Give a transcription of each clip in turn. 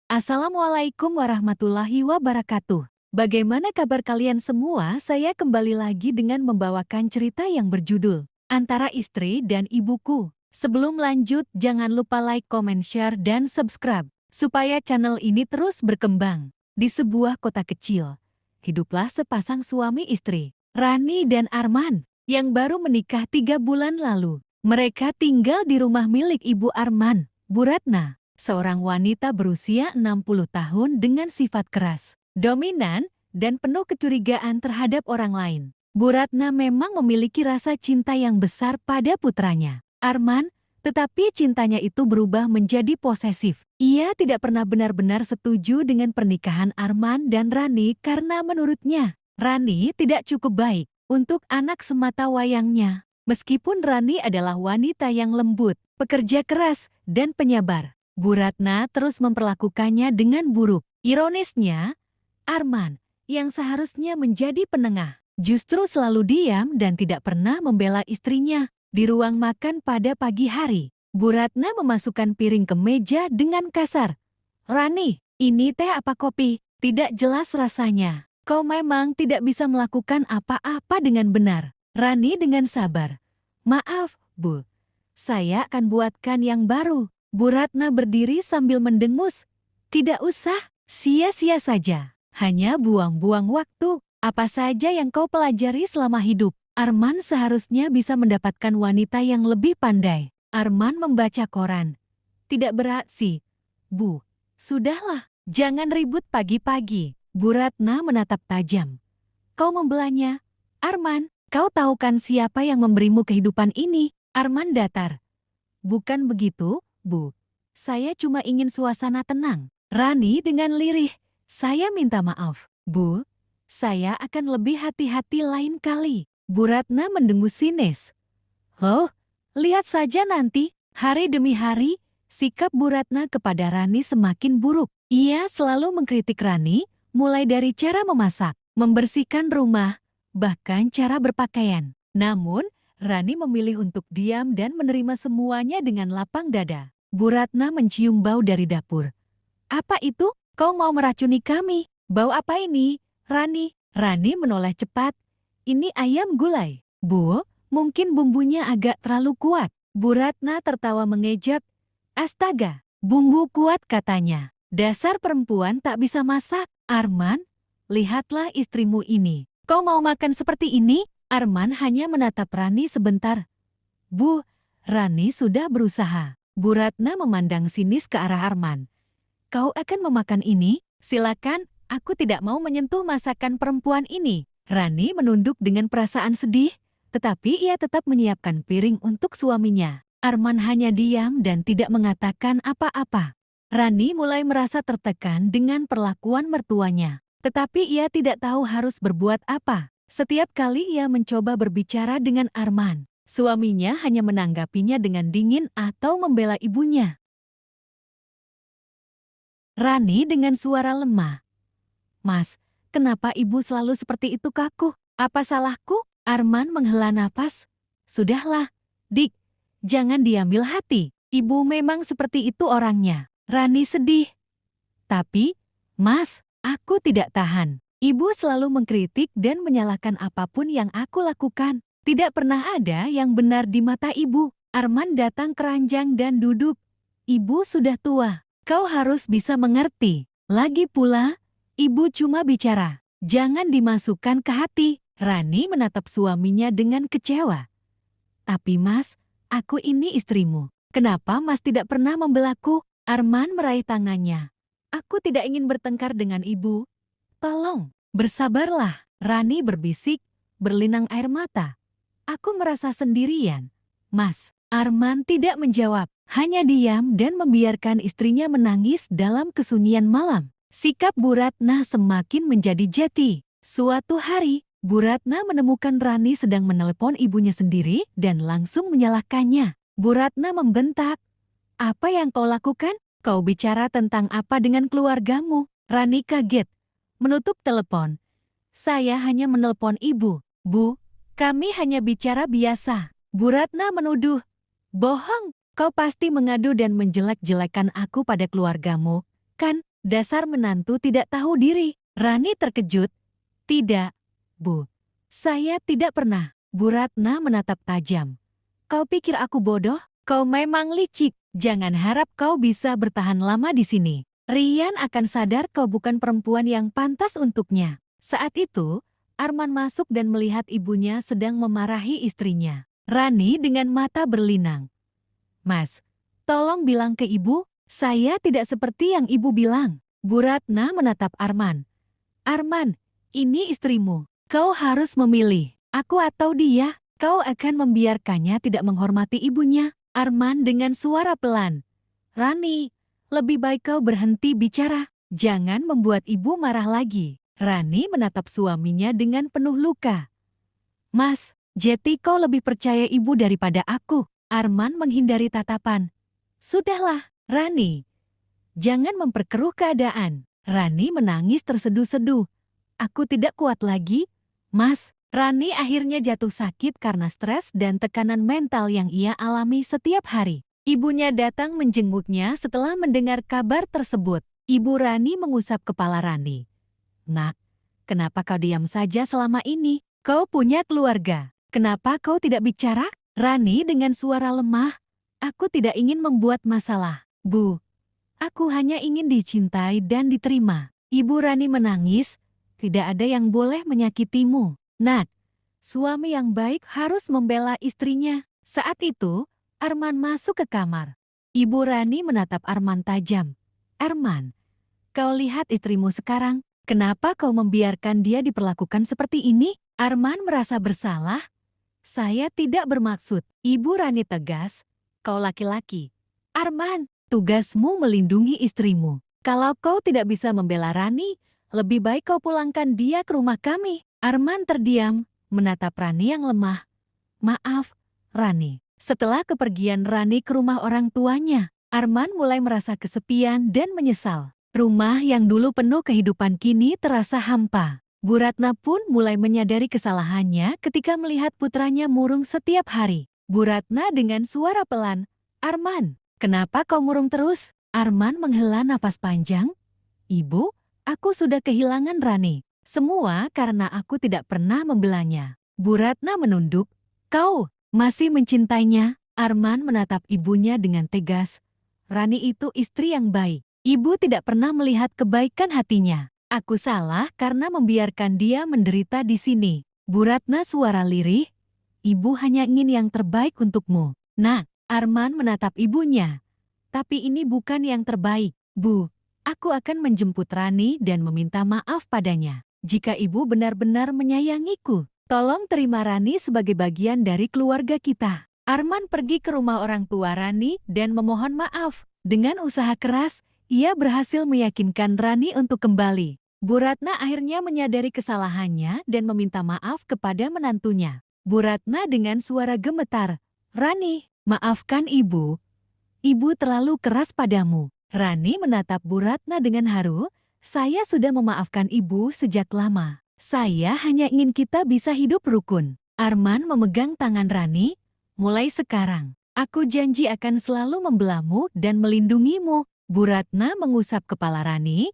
Assalamualaikum warahmatullahi wabarakatuh. Bagaimana kabar kalian semua? Saya kembali lagi dengan membawakan cerita yang berjudul Antara Istri dan Ibuku. Sebelum lanjut, jangan lupa like, comment, share, dan subscribe supaya channel ini terus berkembang. Di sebuah kota kecil, hiduplah sepasang suami istri, Rani dan Arman, yang baru menikah 3 bulan lalu. Mereka tinggal di rumah milik Ibu Arman, Bu Ratna, seorang wanita berusia 60 tahun dengan sifat keras, dominan, dan penuh kecurigaan terhadap orang lain. Bu Ratna memang memiliki rasa cinta yang besar pada putranya, Arman, tetapi cintanya itu berubah menjadi posesif. Ia tidak pernah benar-benar setuju dengan pernikahan Arman dan Rani karena menurutnya, Rani tidak cukup baik untuk anak semata wayangnya. Meskipun Rani adalah wanita yang lembut, pekerja keras, dan penyabar, Bu Ratna terus memperlakukannya dengan buruk. Ironisnya, Arman, yang seharusnya menjadi penengah, justru selalu diam dan tidak pernah membela istrinya. Di ruang makan pada pagi hari, Bu Ratna memasukkan piring ke meja dengan kasar. "Rani, ini teh apa kopi? Tidak jelas rasanya. Kau memang tidak bisa melakukan apa-apa dengan benar." Rani dengan sabar. "Maaf, Bu. Saya akan buatkan yang baru." Bu Ratna berdiri sambil mendengus. "Tidak usah, sia-sia saja. Hanya buang-buang waktu. Apa saja yang kau pelajari selama hidup? Arman seharusnya bisa mendapatkan wanita yang lebih pandai." Arman membaca koran. "Tidak beraksi, Bu. Sudahlah, jangan ribut pagi-pagi." Bu Ratna menatap tajam. "Kau membelanya? Arman, kau tahu kan siapa yang memberimu kehidupan ini?" Arman datar. "Bukan begitu, Bu. Saya cuma ingin suasana tenang." Rani dengan lirih. "Saya minta maaf, Bu. Saya akan lebih hati-hati lain kali." Bu Ratna mendengus sinis. "Oh, lihat saja nanti." Hari demi hari, sikap Bu Ratna kepada Rani semakin buruk. Ia selalu mengkritik Rani, mulai dari cara memasak, membersihkan rumah, bahkan cara berpakaian. Namun, Rani memilih untuk diam dan menerima semuanya dengan lapang dada. Bu Ratna mencium bau dari dapur. "Apa itu? Kau mau meracuni kami? Bau apa ini, Rani?" Rani menoleh cepat. "Ini ayam gulai, Bu. Mungkin bumbunya agak terlalu kuat." Bu Ratna tertawa mengejek. "Astaga, bumbu kuat katanya. Dasar perempuan tak bisa masak." "Arman, lihatlah istrimu ini. Kau mau makan seperti ini?" Arman hanya menatap Rani sebentar. "Bu, Rani sudah berusaha." Bu Ratna memandang sinis ke arah Arman. "Kau akan memakan ini? Silakan, aku tidak mau menyentuh masakan perempuan ini." Rani menunduk dengan perasaan sedih, tetapi ia tetap menyiapkan piring untuk suaminya. Arman hanya diam dan tidak mengatakan apa-apa. Rani mulai merasa tertekan dengan perlakuan mertuanya, tetapi ia tidak tahu harus berbuat apa. Setiap kali ia mencoba berbicara dengan Arman, suaminya hanya menanggapinya dengan dingin atau membela ibunya. Rani dengan suara lemah. "Mas, kenapa ibu selalu seperti itu kaku? Apa salahku?" Arman menghela napas. "Sudahlah, Dik, jangan diambil hati. Ibu memang seperti itu orangnya." Rani sedih. "Tapi, Mas, aku tidak tahan. Ibu selalu mengkritik dan menyalahkan apapun yang aku lakukan. Tidak pernah ada yang benar di mata ibu." Arman datang keranjang dan duduk. "Ibu sudah tua. Kau harus bisa mengerti. Lagi pula, ibu cuma bicara. Jangan dimasukkan ke hati." Rani menatap suaminya dengan kecewa. "Tapi Mas, aku ini istrimu. Kenapa Mas tidak pernah membelaku?" Arman meraih tangannya. "Aku tidak ingin bertengkar dengan ibu. Tolong, bersabarlah." Rani berbisik, berlinang air mata. "Aku merasa sendirian, Mas." Arman tidak menjawab, hanya diam dan membiarkan istrinya menangis dalam kesunyian malam. Sikap Bu Ratna semakin menjadi jati. Suatu hari, Bu Ratna menemukan Rani sedang menelepon ibunya sendiri dan langsung menyalahkannya. Bu Ratna membentak. "Apa yang kau lakukan? Kau bicara tentang apa dengan keluargamu?" Rani kaget, menutup telepon. "Saya hanya menelpon ibu, Bu. Kami hanya bicara biasa." Bu Ratna menuduh. "Bohong, kau pasti mengadu dan menjelek-jelekan aku pada keluargamu, kan?" Dasar menantu tidak tahu diri. Rani terkejut. Tidak, Bu. Saya tidak pernah. Bu Ratna menatap tajam. Kau pikir aku bodoh? Kau memang licik. Jangan harap kau bisa bertahan lama di sini. Rian akan sadar kau bukan perempuan yang pantas untuknya. Saat itu, Arman masuk dan melihat ibunya sedang memarahi istrinya. Rani dengan mata berlinang. Mas, tolong bilang ke ibu, saya tidak seperti yang ibu bilang. Bu Ratna menatap Arman. Arman, ini istrimu. Kau harus memilih, aku atau dia. Kau akan membiarkannya tidak menghormati ibunya. Arman dengan suara pelan. Rani, lebih baik kau berhenti bicara. Jangan membuat ibu marah lagi. Rani menatap suaminya dengan penuh luka. Mas, Jeti kau lebih percaya ibu daripada aku. Arman menghindari tatapan. Sudahlah, Rani. Jangan memperkeruh keadaan. Rani menangis terseduh-seduh. Aku tidak kuat lagi, Mas. Rani akhirnya jatuh sakit karena stres dan tekanan mental yang ia alami setiap hari. Ibunya datang menjenguknya setelah mendengar kabar tersebut. Ibu Rani mengusap kepala Rani. Nak, kenapa kau diam saja selama ini? Kau punya keluarga. Kenapa kau tidak bicara? Rani dengan suara lemah. Aku tidak ingin membuat masalah, Bu. Aku hanya ingin dicintai dan diterima. Ibu Rani menangis. Tidak ada yang boleh menyakitimu. Nak, suami yang baik harus membela istrinya. Saat itu, Arman masuk ke kamar. Ibu Rani menatap Arman tajam. Arman, kau lihat istrimu sekarang. Kenapa kau membiarkan dia diperlakukan seperti ini? Arman merasa bersalah. Saya tidak bermaksud. Ibu Rani tegas. Kau laki-laki. Arman, tugasmu melindungi istrimu. Kalau kau tidak bisa membela Rani, lebih baik kau pulangkan dia ke rumah kami. Arman terdiam, menatap Rani yang lemah. Maaf, Rani. Setelah kepergian Rani ke rumah orang tuanya, Arman mulai merasa kesepian dan menyesal. Rumah yang dulu penuh kehidupan kini terasa hampa. Bu Ratna pun mulai menyadari kesalahannya ketika melihat putranya murung setiap hari. Bu Ratna dengan suara pelan, Arman, kenapa kau murung terus? Arman menghela nafas panjang. Ibu, aku sudah kehilangan Rani. Semua karena aku tidak pernah membelanya. Bu Ratna menunduk. Kau masih mencintainya? Arman menatap ibunya dengan tegas. Rani itu istri yang baik. Ibu tidak pernah melihat kebaikan hatinya. Aku salah karena membiarkan dia menderita di sini. Bu Ratna suara lirih. Ibu hanya ingin yang terbaik untukmu. Nah, Arman menatap ibunya. Tapi ini bukan yang terbaik, Bu. Aku akan menjemput Rani dan meminta maaf padanya. Jika ibu benar-benar menyayangiku, tolong terima Rani sebagai bagian dari keluarga kita. Arman pergi ke rumah orang tua Rani dan memohon maaf. Dengan usaha keras, ia berhasil meyakinkan Rani untuk kembali. Bu Ratna akhirnya menyadari kesalahannya dan meminta maaf kepada menantunya. Bu Ratna dengan suara gemetar, Rani, maafkan ibu. Ibu terlalu keras padamu. Rani menatap Bu Ratna dengan haru. Saya sudah memaafkan ibu sejak lama. Saya hanya ingin kita bisa hidup rukun. Arman memegang tangan Rani. Mulai sekarang, aku janji akan selalu membelamu dan melindungimu. Bu Ratna mengusap kepala Rani.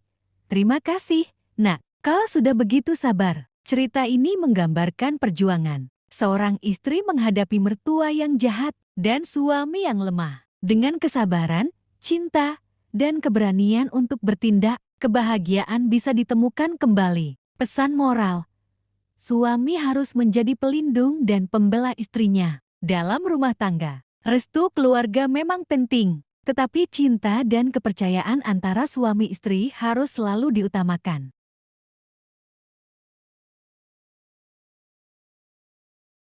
Terima kasih, Nak. Kau sudah begitu sabar. Cerita ini menggambarkan perjuangan seorang istri menghadapi mertua yang jahat dan suami yang lemah. Dengan kesabaran, cinta, dan keberanian untuk bertindak, kebahagiaan bisa ditemukan kembali. Pesan moral, suami harus menjadi pelindung dan pembela istrinya. Dalam rumah tangga, restu keluarga memang penting, tetapi cinta dan kepercayaan antara suami istri harus selalu diutamakan.